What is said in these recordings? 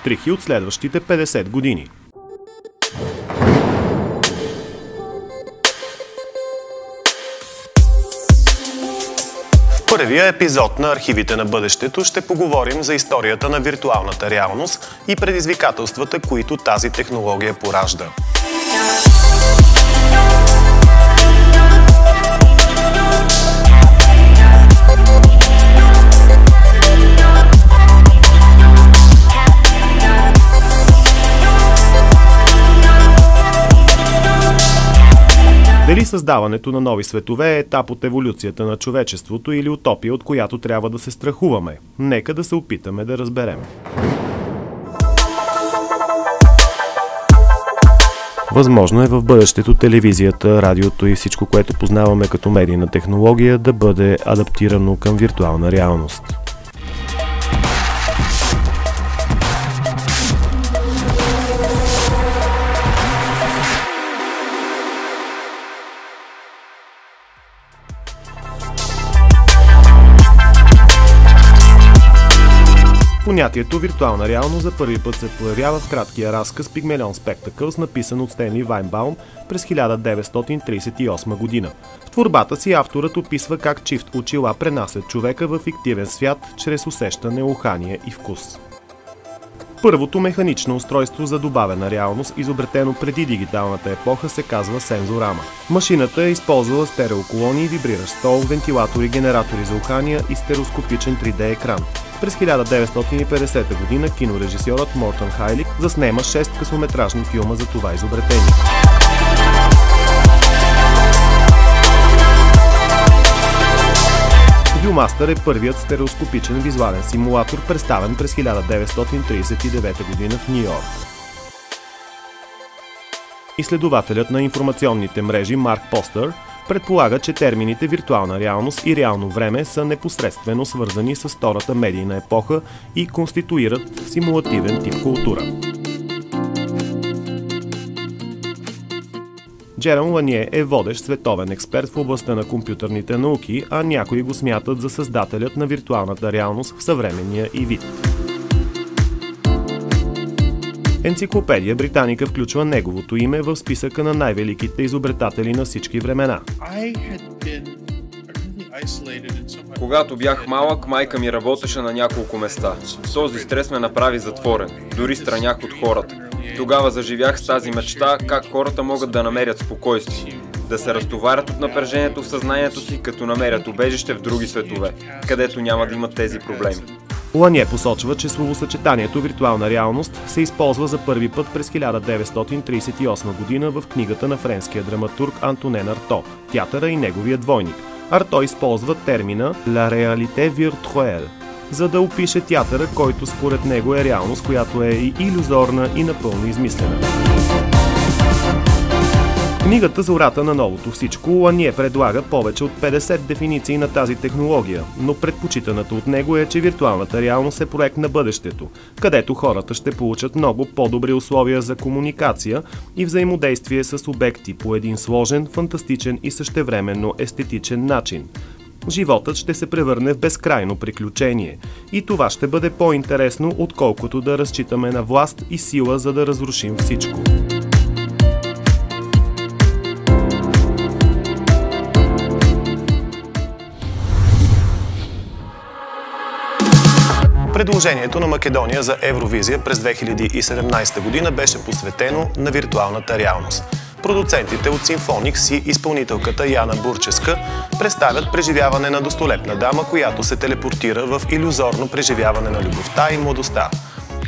щрихи от следващите 50 години. В първия епизод на Архивите на бъдещето ще поговорим за историята на виртуалната реалност и предизвикателствата, които тази технология поражда. Дали създаването на нови светове е етап от еволюцията на човечеството или утопия, от която трябва да се страхуваме? Нека да се опитаме да разберем. Възможно е в бъдещето телевизията, радиото и всичко, което познаваме като медийна технология, да бъде адаптирано към виртуална реалност. Понятието виртуална реалност за първи път се появява в краткия разказ Pygmalion Spectacles, написан от Стенли Вайнбаум през 1938 година. В творбата си авторът описва как чифт очила пренасят човека в фиктивен свят чрез усещане, ухание и вкус. Първото механично устройство за добавена реалност, изобретено преди дигиталната епоха, се казва сензорама. Машината е използвала стереоколони, вибриращ стол, вентилатори, генератори за ухания и стереоскопичен 3D екран. През 1950 година кинорежисьорът Мортън Хайлик заснема 6 късометражни филма за това изобретение. Viewmaster е първият стереоскопичен визуален симулатор, представен през 1939 година в Ню Йорк. Изследователят на информационните мрежи Марк Постър предполага, че термините виртуална реалност и реално време са непосредствено свързани с втората медийна епоха и конституират симулативен тип култура. Джером Ланье е водещ световен експерт в областта на компютърните науки, а някои го смятат за създателят на виртуалната реалност в съвременния й вид. Енциклопедия Британика включва неговото име в списъка на най-великите изобретатели на всички времена. Когато бях малък, майка ми работеше на няколко места. Този стрес ме направи затворен, дори странях от хората. Тогава заживях с тази мечта, как хората могат да намерят спокойствие, да се разтоварят от напрежението в съзнанието си, като намерят убежище в други светове, където няма да имат тези проблеми. Ланье посочва, че словосъчетанието виртуална реалност се използва за първи път през 1938 година в книгата на френския драматург Антонен Арто «Театъра и неговия двойник». Арто използва термина «la réalité virtuelle», за да опише театъра, който според него е реалност, която е и илюзорна и напълно измислена. Книгата «Зората на новото всичко» Ланье предлага повече от 50 дефиниции на тази технология, но предпочитаната от него е, че виртуалната реалност е проект на бъдещето, където хората ще получат много по-добри условия за комуникация и взаимодействие с обекти по един сложен, фантастичен и същевременно естетичен начин. Животът ще се превърне в безкрайно приключение и това ще бъде по-интересно, отколкото да разчитаме на власт и сила, за да разрушим всичко. Предложението на Македония за Евровизия през 2017 година беше посветено на виртуалната реалност. Продуцентите от Symphonix и изпълнителката Яна Бурческа представят преживяване на достолепна дама, която се телепортира в илюзорно преживяване на любовта и младостта.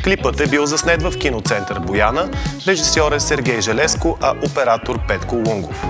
Клипът е бил заснет в киноцентър Бояна, режисьор е Сергей Желеско, а оператор Петко Лунгов.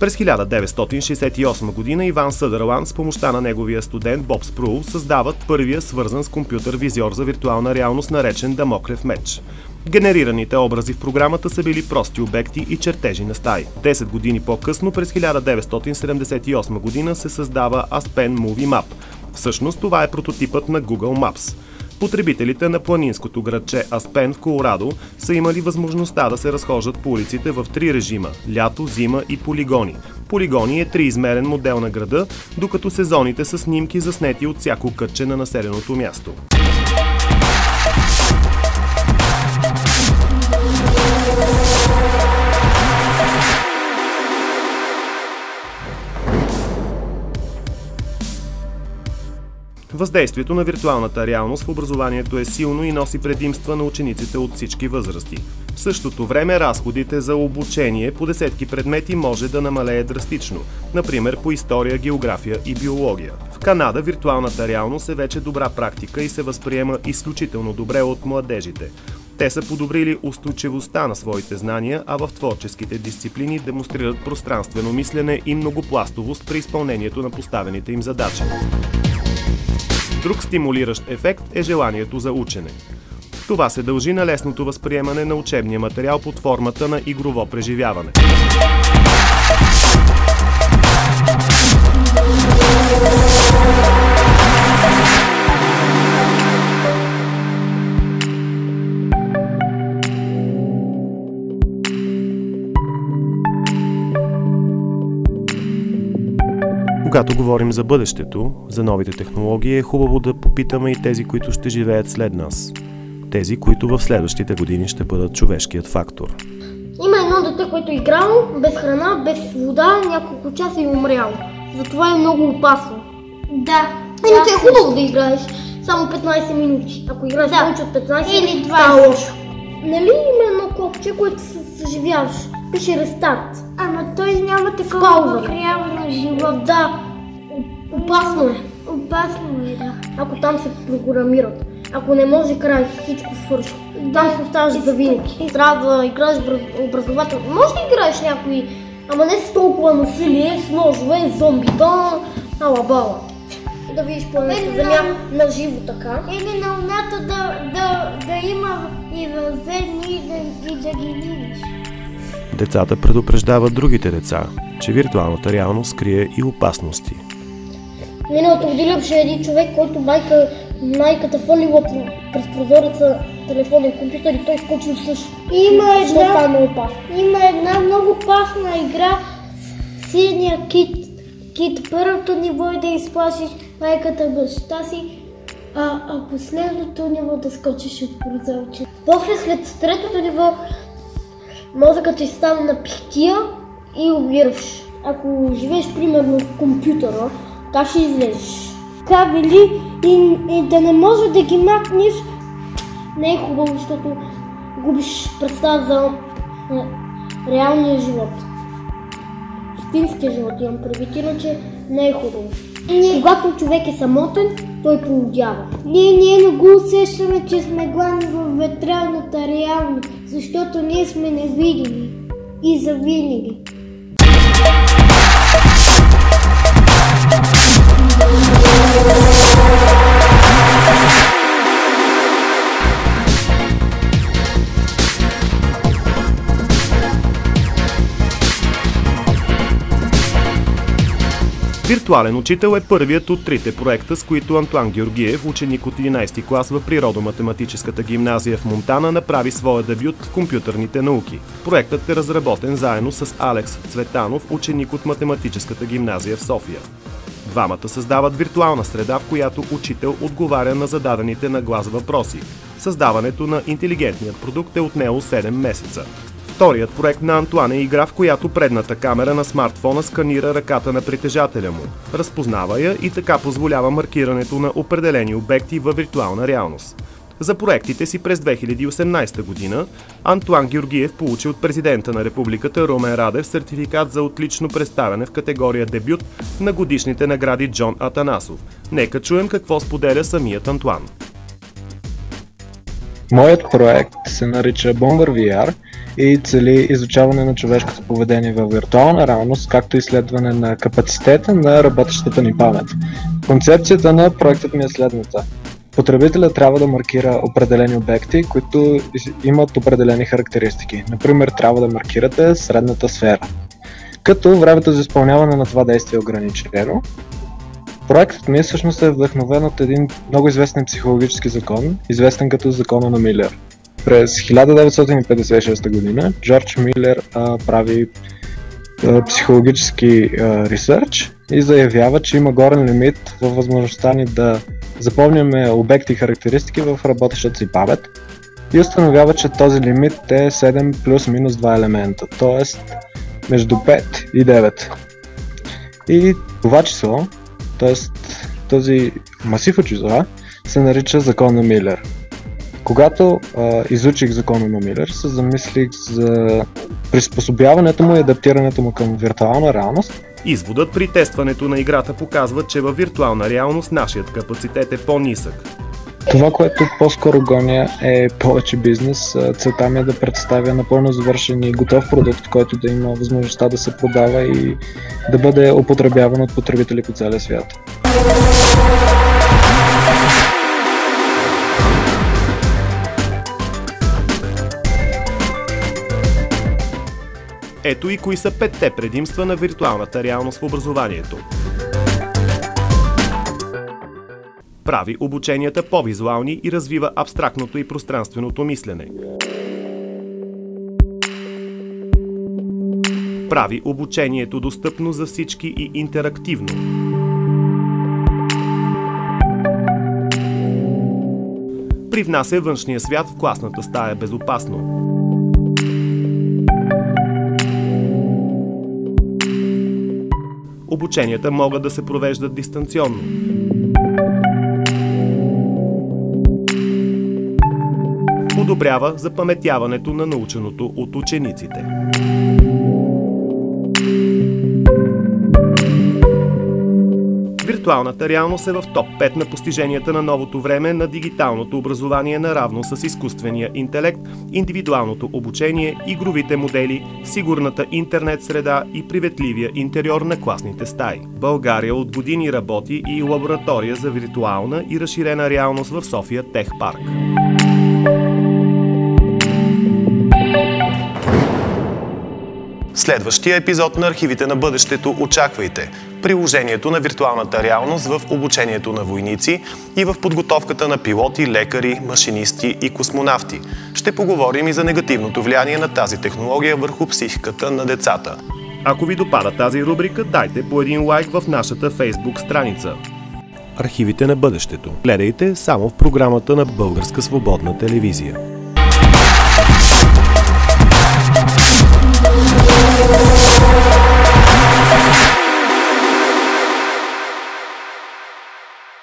През 1968 година Иван Съдърланд с помощта на неговия студент Боб Спрул създават първия свързан с компютър визиор за виртуална реалност, наречен Дамоклев меч. Генерираните образи в програмата са били прости обекти и чертежи на стаи. 10 години по-късно, през 1978 година, се създава Aspen Movie Map. Всъщност това е прототипът на Google Maps. Потребителите на планинското градче Аспен в Колорадо са имали възможността да се разхождат по улиците в 3 режима – лято, зима и полигони. Полигони е триизмерен модел на града, докато сезоните са снимки заснети от всяко кътче на населеното място. Въздействието на виртуалната реалност в образованието е силно и носи предимства на учениците от всички възрасти. В същото време разходите за обучение по десетки предмети може да намалее драстично, например по история, география и биология. В Канада виртуалната реалност е вече добра практика и се възприема изключително добре от младежите. Те са подобрили устойчивостта на своите знания, а в творческите дисциплини демонстрират пространствено мислене и многопластовост при изпълнението на поставените им задачи. Друг стимулиращ ефект е желанието за учене. Това се дължи на лесното възприемане на учебния материал под формата на игрово преживяване. Когато говорим за бъдещето, за новите технологии, е хубаво да попитаме и тези, които ще живеят след нас. Тези, които в следващите години ще бъдат човешкият фактор. Има едно дете, което е играло без храна, без вода, няколко часа и умряло. Затова е много опасно. Да. Иначе е хубаво да играеш само 15 минути. Ако играеш повече от 15 или 20. става лошо. Нали има едно копче, което се съживяваш? Пише рестарт. Ама той няма такова в реалния живот. Да, опасно е. Опасно е, да. Ако там се програмират. Ако не може край, всичко свърши. Там се оставаш за винаги. Трябва да играеш образователно. Може да играеш някои, ама не с толкова насилие, с ножове, зомбита, ала-бала. Да видиш планета Земя на живо така. Или на луната да има и възедни и да ги видиш. Децата предупреждават другите деца, че виртуалната реалност крие и опасности. Миналата година беше един човек, който майката фърлила през прозореца телефонен компютър и той скочил също. Има една много опасна игра с синия кит. Първото ниво е да изплашиш майката баща си, а последното ниво да скочиш от прозорче. После след третото ниво мозъкът ти стане на пихтия и умираш. Ако живееш примерно в компютъра, как ще излезеш? Кабели и да не може да ги махнеш. Не е хубаво, защото губиш представа за реалния живот. Истинския живот имам предвид, иначе не е хубаво. Когато човек е самотен, той полудява. Ние не го усещаме, че сме гладни в виртуалната реалност, защото ние сме невидими и завинаги. Виртуален учител е първият от трите проекта, с които Антуан Георгиев, ученик от 11-ти клас в Природо-математическата гимназия в Монтана, направи своя дебют в компютърните науки. Проектът е разработен заедно с Алекс Цветанов, ученик от Математическата гимназия в София. Двамата създават виртуална среда, в която учител отговаря на зададените на глас въпроси. Създаването на интелигентният продукт е отнело 7 месеца. Вторият проект на Антуан е игра, в която предната камера на смартфона сканира ръката на притежателя му, разпознава я и така позволява маркирането на определени обекти във виртуална реалност. За проектите си през 2018 година Антуан Георгиев получи от президента на републиката Румен Радев сертификат за отлично представяне в категория дебют на годишните награди Джон Атанасов. Нека чуем какво споделя самият Антуан. Моят проект се нарича Bomber VR и цели изучаване на човешкото поведение във виртуална реалност, както и изследване на капацитета на работещата ни памет. Концепцията на проектът ми е следната. Потребителят трябва да маркира определени обекти, които имат определени характеристики. Например, трябва да маркирате средната сфера. Като времето за изпълняване на това действие е ограничено. Проектът ми всъщност е вдъхновен от един много известен психологически закон, известен като закона на Милер. През 1956 година Джордж Милер прави психологически ресърч и заявява, че има горен лимит във възможността ни да запомняме обекти и характеристики в работещата си памет и установява, че този лимит е 7 плюс-минус 2 елемента, т.е. между 5 и 9. И това число, т.е. този масив от числа, се нарича закон на Милер. Когато изучих закона на Милер, се замислих за приспособяването му и адаптирането му към виртуална реалност. Изводът при тестването на играта показва, че във виртуална реалност нашият капацитет е по-нисък. Това, което по-скоро гоня, е повече бизнес. Целта ми е да представя напълно завършен и готов продукт, който да има възможността да се продава и да бъде употребяван от потребители по целия свят. Ето и кои са 5-те предимства на виртуалната реалност в образованието. Прави обученията по-визуални и развива абстрактното и пространственото мислене. Прави обучението достъпно за всички и интерактивно. Привнася външния свят в класната стая безопасно. Обученията могат да се провеждат дистанционно. Подобрява запаметяването на наученото от учениците. Виртуалната реалност е в топ 5 на постиженията на новото време на дигиталното образование наравно с изкуствения интелект, индивидуалното обучение, игровите модели, сигурната интернет среда и приветливия интериор на класните стаи. България от години работи и лаборатория за виртуална и разширена реалност в София Тех Парк. Следващия епизод на Архивите на бъдещето очаквайте. Приложението на виртуалната реалност в обучението на войници и в подготовката на пилоти, лекари, машинисти и космонавти. Ще поговорим и за негативното влияние на тази технология върху психиката на децата. Ако ви допада тази рубрика, дайте по един лайк в нашата Facebook страница. Архивите на бъдещето. Гледайте само в програмата на Българска свободна телевизия.